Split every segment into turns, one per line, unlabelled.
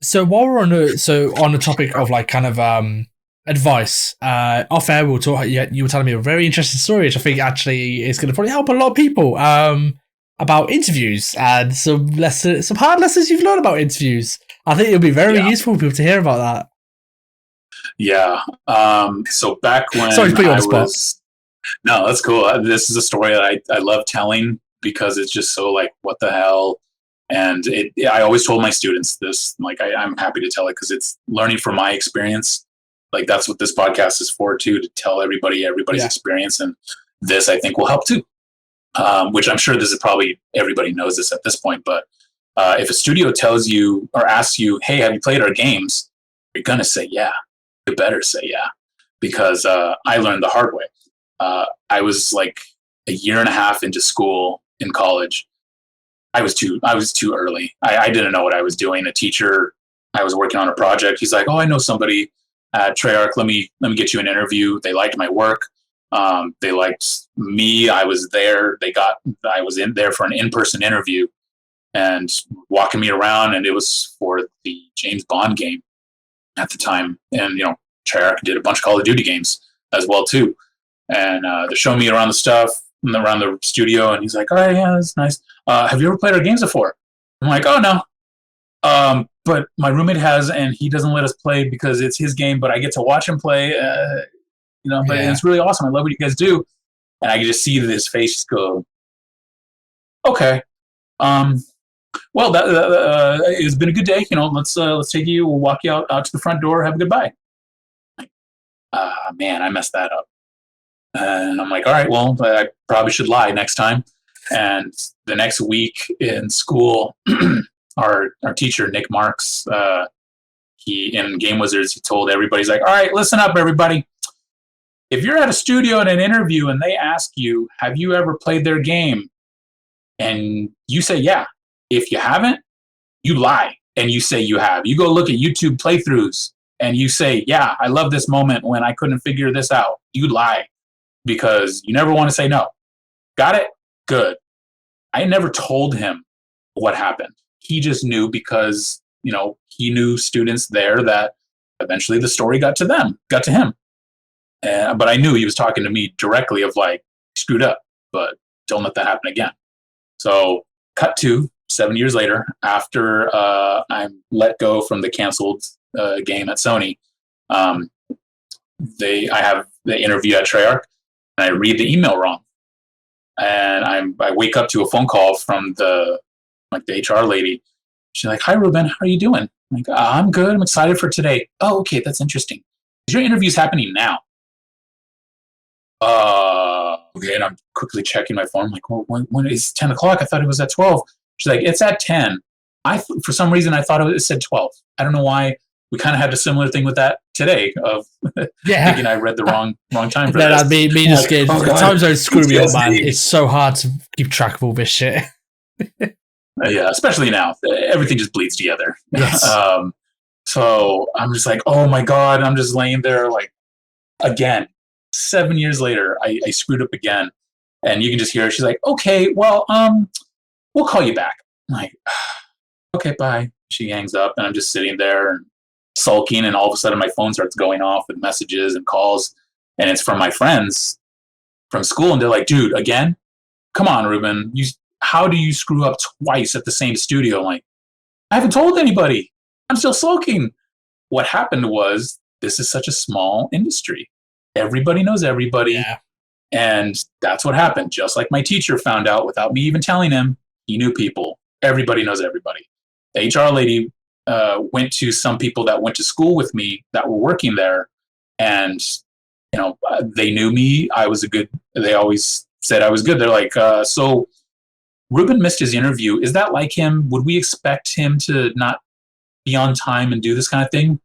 So while we're on the topic of like kind of advice, off air we'll talk. Yeah, you were telling me a very interesting story, which I think actually is going to probably help a lot of people. About interviews and some hard lessons you've learned about interviews. I think it'll be very
Yeah.
useful for people to hear about that.
Yeah. So back
Sorry to
when
put you on
I
the spot.
was, no, that's cool. This is a story that I love telling because it's just so like, what the hell? And I always told my students this, like, I'm happy to tell it because it's learning from my experience. Like, that's what this podcast is for, too, to tell everybody's
Yeah,
experience. And this, I think, will help, too. Which I'm sure this is probably everybody knows this at this point. But if a studio tells you or asks you, hey, have you played our games? You're going to say, yeah. You better say, yeah. Because I learned the hard way. I was like a year and a half into school in college. I was too early. I didn't know what I was doing. A teacher, I was working on a project. He's like, "Oh, I know somebody at Treyarch. Let me get you an interview." They liked my work. They liked me. I was there. I was in there for an in-person interview and walking me around. And it was for the James Bond game at the time. And Treyarch did a bunch of Call of Duty games as well too. And they're showing me around the stuff around the studio, and he's like, "All right, yeah, that's nice. Have you ever played our games before?" I'm like, "Oh no, but my roommate has, and he doesn't let us play because it's his game, but I get to watch him play. But
yeah,
it's really awesome. I love what you guys do." And I can just see that his face just go, "Okay, um, well, it's been a good day. Let's take you. We'll walk you out to the front door. Have a goodbye." Man, I messed that up. And I'm like, all right, well, I probably should lie next time. And the next week in school, our teacher, Nick Marks, he in Game Wizards, he told everybody, he's like, all right, listen up, everybody. If you're at a studio in an interview and they ask you, have you ever played their game? And you say, yeah. If you haven't, you lie and you say you have. You go look at YouTube playthroughs and you say, yeah, I love this moment when I couldn't figure this out. You lie because you never want to say no. Got it? Good. I never told him what happened. He just knew because, he knew students there that eventually the story got to him. But I knew he was talking to me directly of like, screwed up, but don't let that happen again. So cut to 7 years later, after I'm let go from the canceled game at Sony, um, I have the interview at Treyarch, and I read the email wrong, and I wake up to a phone call from the HR lady. She's like, "Hi, Ruben, how are you doing?" I'm like, "I'm good. I'm excited for today." "Oh, okay, that's interesting. Your interview's happening now." Okay, and I'm quickly checking my phone. I'm like, well, when is 10 o'clock? I thought it was at 12. She's like, it's at 10. For some reason, I thought it said 12. I don't know why. We kind of had a similar thing with that today of
yeah.
thinking I read the wrong time for
No,
this.
that me
I'm
just
like,
getting
oh God,
time zones screw me up, man.
PTSD.
It's so hard to keep track of all this shit.
Yeah, especially now. Everything just bleeds together.
Yes.
So I'm just like, oh my God. I'm just laying there like, again, 7 years later, I screwed up again. And you can just hear her. She's like, okay, well, we'll call you back. I'm like, okay, bye. She hangs up, and I'm just sitting there and sulking. And all of a sudden, my phone starts going off with messages and calls. And it's from my friends from school. And they're like, dude, again? Come on, Ruben. How do you screw up twice at the same studio? I'm like, I haven't told anybody. I'm still sulking. What happened was, this is such a small industry. Everybody knows everybody.
Yeah.
And that's what happened. Just like my teacher found out without me even telling him, he knew people. Everybody knows everybody. The HR lady went to some people that went to school with me that were working there, and they knew me. They always said I was good. They're like, so Ruben missed his interview. Is that like him? Would we expect him to not be on time and do this kind of thing?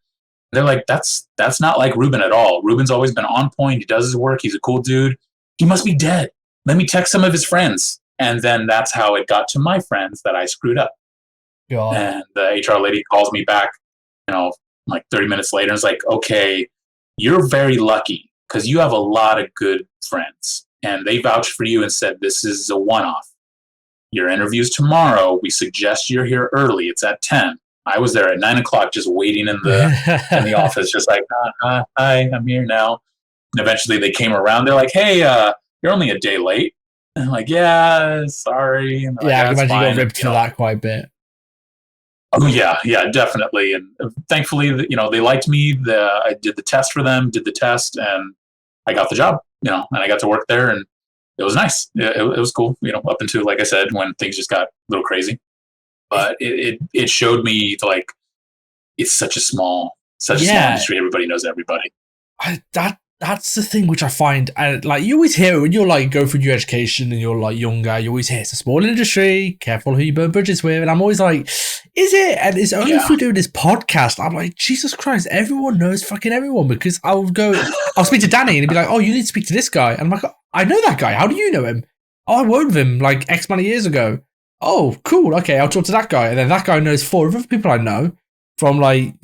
They're like, that's not like Ruben at all. Ruben's always been on point. He does his work. He's a cool dude. He must be dead. Let me text some of his friends. And then that's how it got to my friends that I screwed up.
God.
And the HR lady calls me back, like 30 minutes later, and is like, okay, you're very lucky because you have a lot of good friends. And they vouched for you and said, this is a one-off. Your interview's tomorrow. We suggest you're here early. It's at 10. I was there at 9 o'clock, just waiting in the office, just like, hi, I'm here now. And eventually they came around. They're like, hey, you're only a day late. And I'm like, yeah, sorry. And they're like,
Yeah, I can
that's
imagine you got
fine. And,
ripped for that quite a bit.
oh yeah, definitely. And thankfully, they liked me. I did the test for them, did the test, and I got the job. And I got to work there, and it was nice. It was cool. Up until, like I said, when things just got a little crazy. But it showed me like it's such a small industry. Everybody knows everybody.
That's the thing which I find, and like you always hear it when you're like go through your education and you're like younger, you always hear it's a small industry, careful who you burn bridges with, and I'm always like, is it? And it's only through doing this podcast, I'm like, Jesus Christ, everyone knows fucking everyone, because I'll speak to Danny and he'll be like, oh, you need to speak to this guy, and I'm like, I know that guy, how do you know him? Oh, I worked with him like X amount of years ago. Oh, cool, okay, I'll talk to that guy, and then that guy knows 4 other people I know from like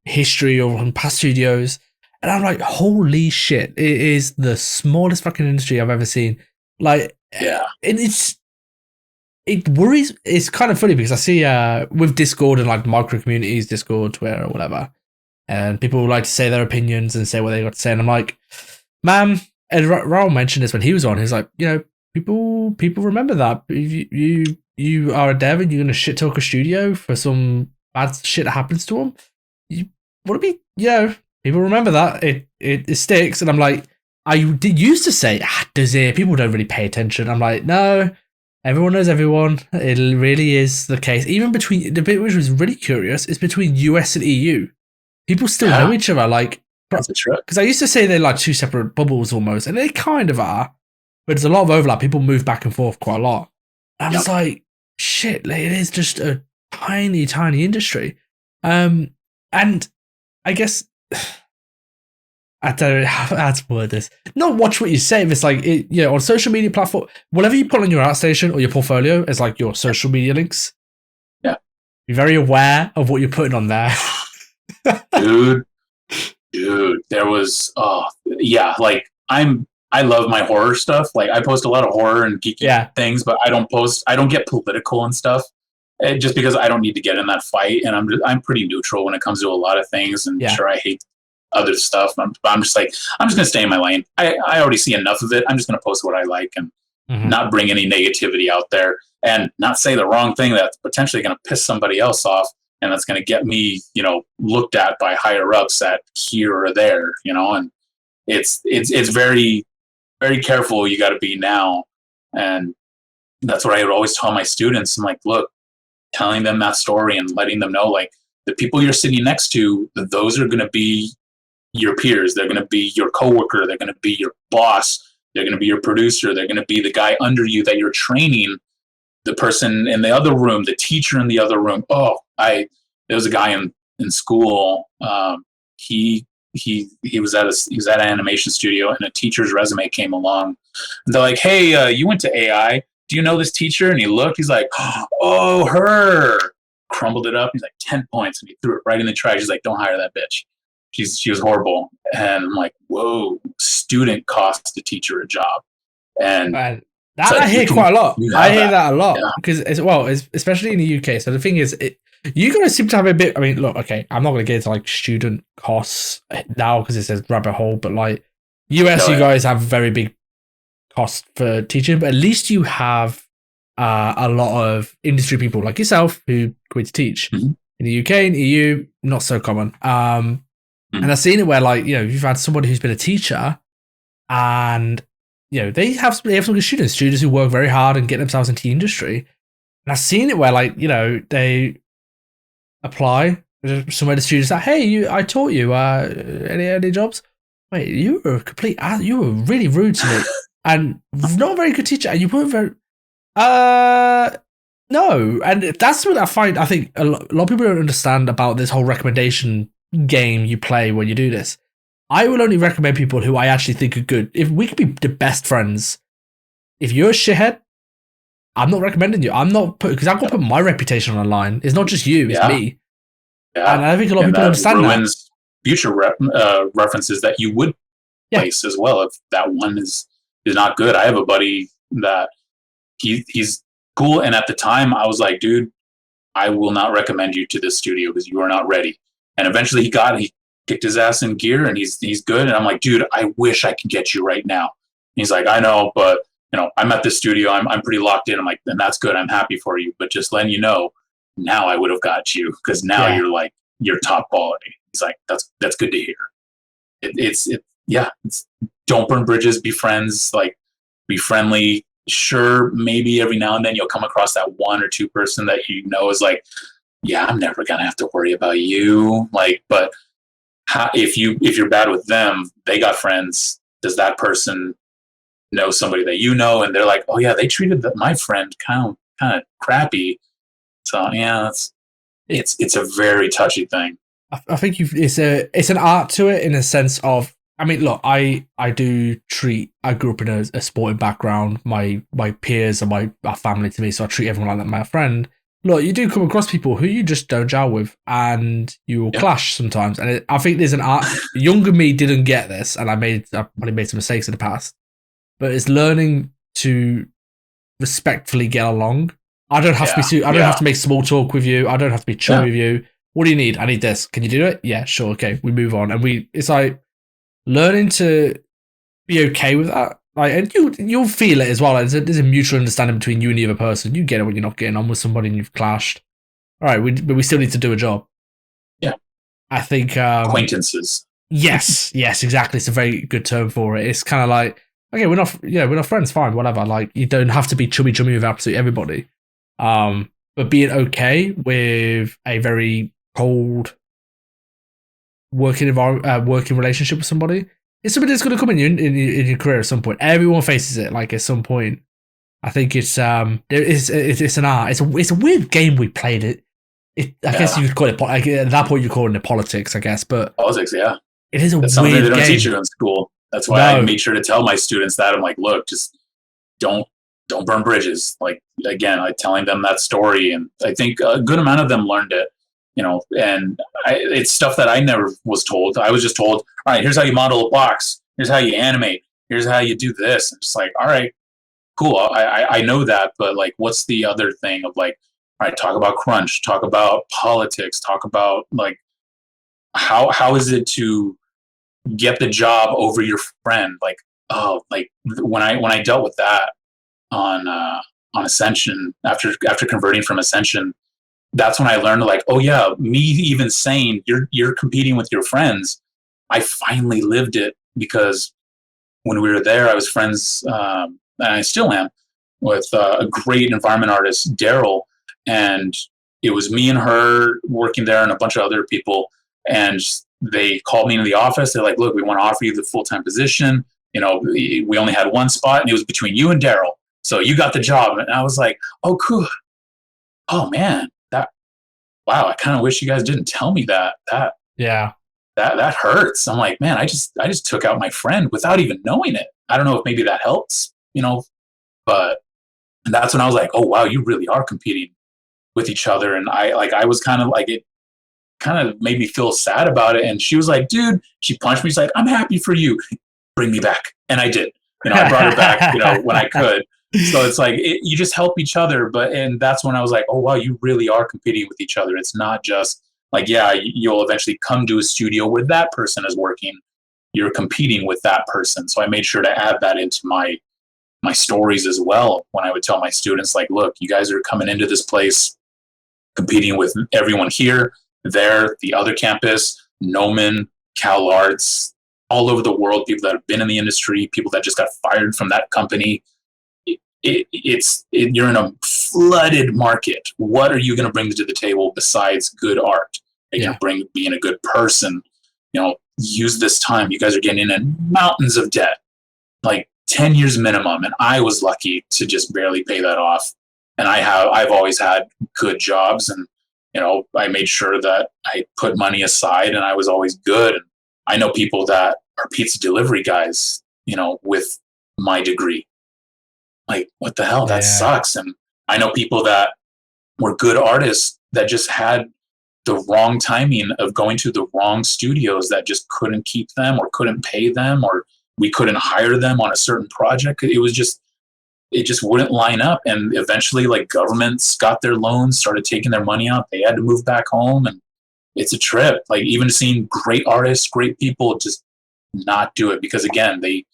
history or from past studios. And I'm like, holy shit, it is the smallest fucking industry I've ever seen. Like,
yeah.
And it worries. It's kind of funny because I see with Discord and like micro communities, Discord, Twitter, or whatever, and people like to say their opinions and say what they got to say. And I'm like, man, and Raul mentioned this when he was on. He's like, people remember that. You are a dev and you're going to shit talk a studio for some bad shit that happens to them. You want to be, people remember that. It sticks. And I'm like, I did used to say, does it? People don't really pay attention. I'm like, no, everyone knows everyone. It really is the case. Even between, the bit which was really curious is between US and EU. People still know each other. Like, because I used to say they're like 2 separate bubbles almost, and they kind of are. But there's a lot of overlap. People move back and forth quite a lot. And I was like, shit, like, it is just a tiny, tiny industry. And I guess I don't know how to word this. Not watch what you say. If it's like on social media platform, whatever you put on your outstation or your portfolio is like your social media links.
Yeah,
be very aware of what you're putting on there,
dude. There was like I love my horror stuff. Like I post a lot of horror and geeky things, but I don't get political and stuff. Just because I don't need to get in that fight, and I'm pretty neutral when it comes to a lot of things. And sure, I hate other stuff. I'm just like, I'm just gonna stay in my lane. I already see enough of it. I'm just gonna post what I like and not bring any negativity out there, and not say the wrong thing that's potentially gonna piss somebody else off, and that's gonna get me, looked at by higher ups at here or there, And it's very, very careful. You got to be now, and that's what I would always tell my students. I'm like, look. Telling them that story and letting them know, like, the people you're sitting next to, those are going to be your peers. They're going to be your coworker. They're going to be your boss. They're going to be your producer. They're going to be the guy under you that you're training, the person in the other room, the teacher in the other room. There was a guy in school. He was at an animation studio, and a teacher's resume came along. And they're like, hey, you went to AI. Do you know this teacher? And he looked, he's like, oh, her. Crumbled it up. He's like, 10 points. And he threw it right in the trash. He's like, don't hire that bitch. She was horrible. And I'm like, whoa, student cost the teacher a job. And
that I hear quite a lot. I hear that a lot because especially in the UK. So the thing is, you guys seem to have a bit, I mean, look, okay, I'm not going to get into like student costs now because it says rabbit hole, but like US, you guys have very big cost for teaching, but at least you have a lot of industry people like yourself who quit to teach. In the UK and EU, not so common. And I've seen it where, like, you've had somebody who's been a teacher, and they have some good students who work very hard and get themselves into the industry. And I've seen it where, like, they apply somewhere to students that, hey, I taught you any jobs. Wait, you were you were really rude to me. And not a very good teacher, and you weren't very. No, and that's what I think a lot of people don't understand about this whole recommendation game you play when you do this. I will only recommend people who I actually think are good. If we could be the best friends, if you're a shithead, I'm not recommending you. I'm not because I'm gonna put my reputation on the line. It's not just you, it's me. Yeah. And I think a lot of people understand that.
Future references that you would place as well if that one is not good. I have a buddy that he's cool, and at the time I was like, dude, I will not recommend you to this studio because you are not ready. And eventually he kicked his ass in gear and he's good. And I'm like, dude, I wish I could get you right now. And he's like, I know, but I'm at this studio. I'm pretty locked in. I'm like, then that's good. I'm happy for you. But just letting you know, now I would have got you because now
Yeah.
you're like, you're top quality. He's like, that's good to hear. It's don't burn bridges, be friends, like be friendly. Sure, maybe every now and then you'll come across that one or two person that is like, yeah, I'm never gonna have to worry about you. Like, but if you're bad with them, they got friends. Does that person know somebody that and they're like, oh yeah, they treated my friend kind of crappy. So yeah, it's a very touchy thing.
I think it's an art to it in a sense of, I mean, look, I grew up in a sporting background. My peers are our family to me, so I treat everyone like my friend. Look, you do come across people who you just don't gel with, and you will clash sometimes. And I think there's an art. Younger me didn't get this, and I probably made some mistakes in the past. But it's learning to respectfully get along. I don't have to be. I don't have to make small talk with you. I don't have to be chummy with you. What do you need? I need this. Can you do it? Yeah, sure. Okay, we move on, and it's like learning to be okay with that. Like, and you'll feel it as well. Like, there's a mutual understanding between you and the other person. You get it when you're not getting on with somebody and you've clashed. All right, but we still need to do a job.
Yeah,
I think
acquaintances.
Yes, exactly. It's a very good term for it. It's kind of like, okay, we're not friends. Fine, whatever. Like, you don't have to be chummy with absolutely everybody. But being okay with a very cold working relationship with somebody, it's something that's going to come in your career at some point. Everyone faces it, like, at some point. I think it's an art. It's a weird game we played. I guess you could call it, at that point you're calling it politics, I guess. But
politics, yeah,
it is
That's
weird
something they don't
game.
teach you in school. That's why I made sure to tell my students that. I'm like, look, just don't burn bridges. Like, again, like telling them that story, and I think a good amount of them learned it. And it's stuff that I never was told. I was just told, all right, here's how you model a box. Here's how you animate. Here's how you do this. And just like, all right, cool. I know that, but like, what's the other thing of like, all right, talk about crunch, talk about politics, talk about like, how is it to get the job over your friend? Like, oh, like when I dealt with that on Ascension after converting from Ascension, that's when I learned like, oh yeah, me even saying you're competing with your friends, I finally lived it because when we were there, I was friends, and I still am, with a great environment artist, Daryl, and it was me and her working there and a bunch of other people, and they called me into the office. They're like, look, we want to offer you the full-time position. We only had one spot, and it was between you and Daryl. So you got the job. And I was like, oh, cool. Oh, man. Wow, I kind of wish you guys didn't tell me that. That hurts. I'm like, man, I just took out my friend without even knowing it. I don't know if maybe that helps, but that's when I was like, oh, wow, you really are competing with each other. And I was kind of like, it kind of made me feel sad about it. And she was like, dude, she punched me. She's like, I'm happy for you. Bring me back. And I did. I brought her back, when I could. So it's like you just help each other, and that's when I was like, oh wow, you really are competing with each other. It's not just like, yeah, you'll eventually come to a studio where that person is working. You're competing with that person. So I made sure to add that into my stories as well. When I would tell my students, like, look, you guys are coming into this place competing with everyone here, there, the other campus, Noman, Cal Arts, all over the world, people that have been in the industry, people that just got fired from that company. You're in a flooded market. What are you going to bring to the table besides good art? You're being a good person. Use this time. You guys are getting in mountains of debt, like 10 years minimum, and I was lucky to just barely pay that off. And I've always had good jobs, and I made sure that I put money aside, and I was always good. And I know people that are pizza delivery guys, with my degree. Like, what the hell? That sucks. And I know people that were good artists that just had the wrong timing of going to the wrong studios that just couldn't keep them or couldn't pay them, or we couldn't hire them on a certain project. It was just, it just wouldn't line up. And eventually, like, governments got their loans, started taking their money out. They had to move back home, and it's a trip. Like, even seeing great artists, great people just not do it because, again, they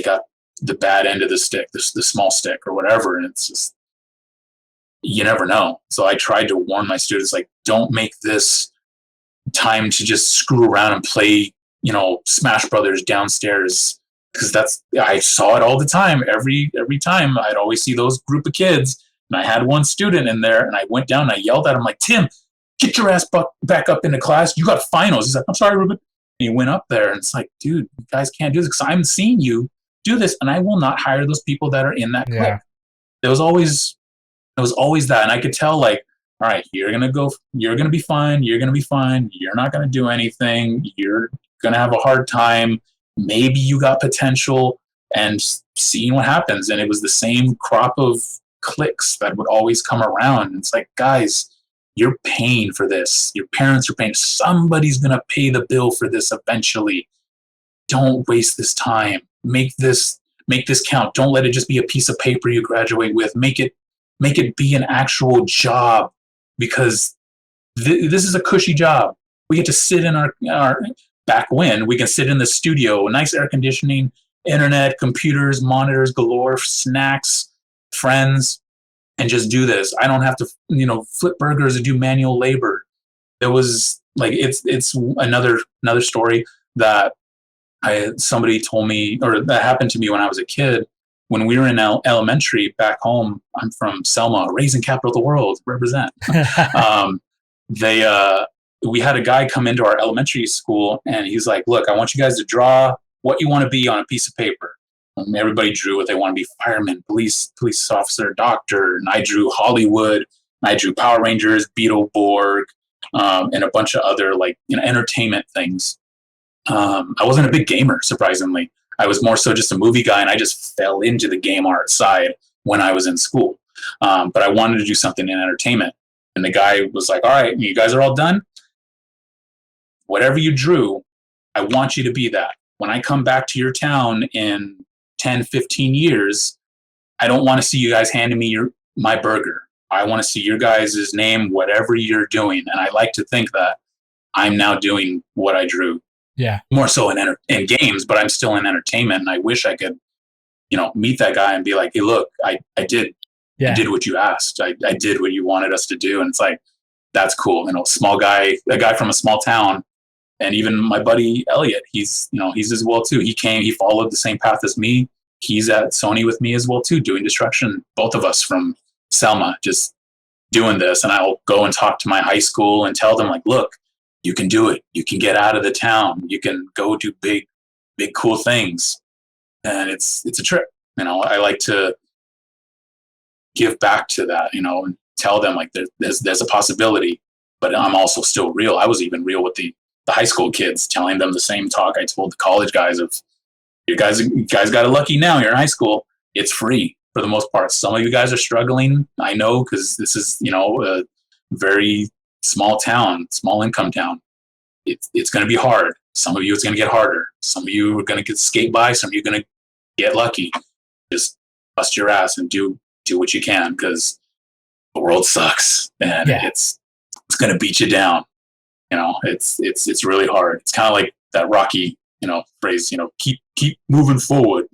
got the bad end of the stick, the small stick or whatever. And it's just, you never know. So I tried to warn my students, like, don't make this time to just screw around and play, Smash Brothers downstairs. Because I saw it all the time. Every time I'd always see those group of kids. And I had one student in there, and I went down and I yelled at him, like, Tim, get your ass back up into class. You got finals. He's like, I'm sorry, Ruben. And he went up there, and it's like, dude, you guys can't do this because I'm seeing you do this, and I will not hire those people that are in that clique. There was always that, and I could tell, like, all right, you're gonna be fine. You're gonna be fine. You're not gonna do anything. You're gonna have a hard time. Maybe you got potential, and seeing what happens. And it was the same crop of cliques that would always come around. It's like, guys, you're paying for this. Your parents are paying. Somebody's gonna pay the bill for this eventually. Don't waste this time. Make this count. Don't let it just be a piece of paper you graduate with. Make it be an actual job, because this is a cushy job. We get to sit in our back when we can sit in the studio, nice air conditioning, internet, computers, monitors galore, snacks, friends, and just do this. I don't have to, flip burgers and do manual labor. It was like, it's another story that somebody told me, or that happened to me when I was a kid. When we were in elementary back home, I'm from Selma, raising capital of the world, represent. We had a guy come into our elementary school, and he's like, look, I want you guys to draw what you want to be on a piece of paper. And everybody drew what they want to be: fireman, police officer, doctor. And I drew Hollywood. I drew Power Rangers, Beetleborg, and a bunch of other, like, entertainment things. I wasn't a big gamer, surprisingly. I was more so just a movie guy, and I just fell into the game art side when I was in school. But I wanted to do something in entertainment. And the guy was like, all right, you guys are all done? Whatever you drew, I want you to be that. When I come back to your town in 10, 15 years, I don't want to see you guys handing me my burger. I want to see your guys' name, whatever you're doing. And I like to think that I'm now doing what I drew.
Yeah.
More so in games, but I'm still in entertainment. And I wish I could, meet that guy and be like, hey, look, I did what you asked. I did what you wanted us to do. And it's like, that's cool. A guy from a small town. And even my buddy Elliot, he's as well too. He followed the same path as me. He's at Sony with me as well too, doing destruction. Both of us from Selma, just doing this. And I'll go and talk to my high school and tell them, like, look, you can do it. You can get out of the town. You can go do big, cool things. And it's a trip. I like to give back to that, and tell them, like, there's a possibility, but I'm also still real. I was even real with the high school kids, telling them the same talk I told the college guys of, you guys got it lucky now. You're in high school. It's free for the most part. Some of you guys are struggling. I know, because this is, a very small town, small income town. It's going to be hard. Some of you, it's going to get harder. Some of you are going to get skate by. Some of you are going to get lucky. Just bust your ass and do what you can, because the world sucks, and it's going to beat you down. It's really hard. It's kind of like that Rocky, phrase, keep moving forward.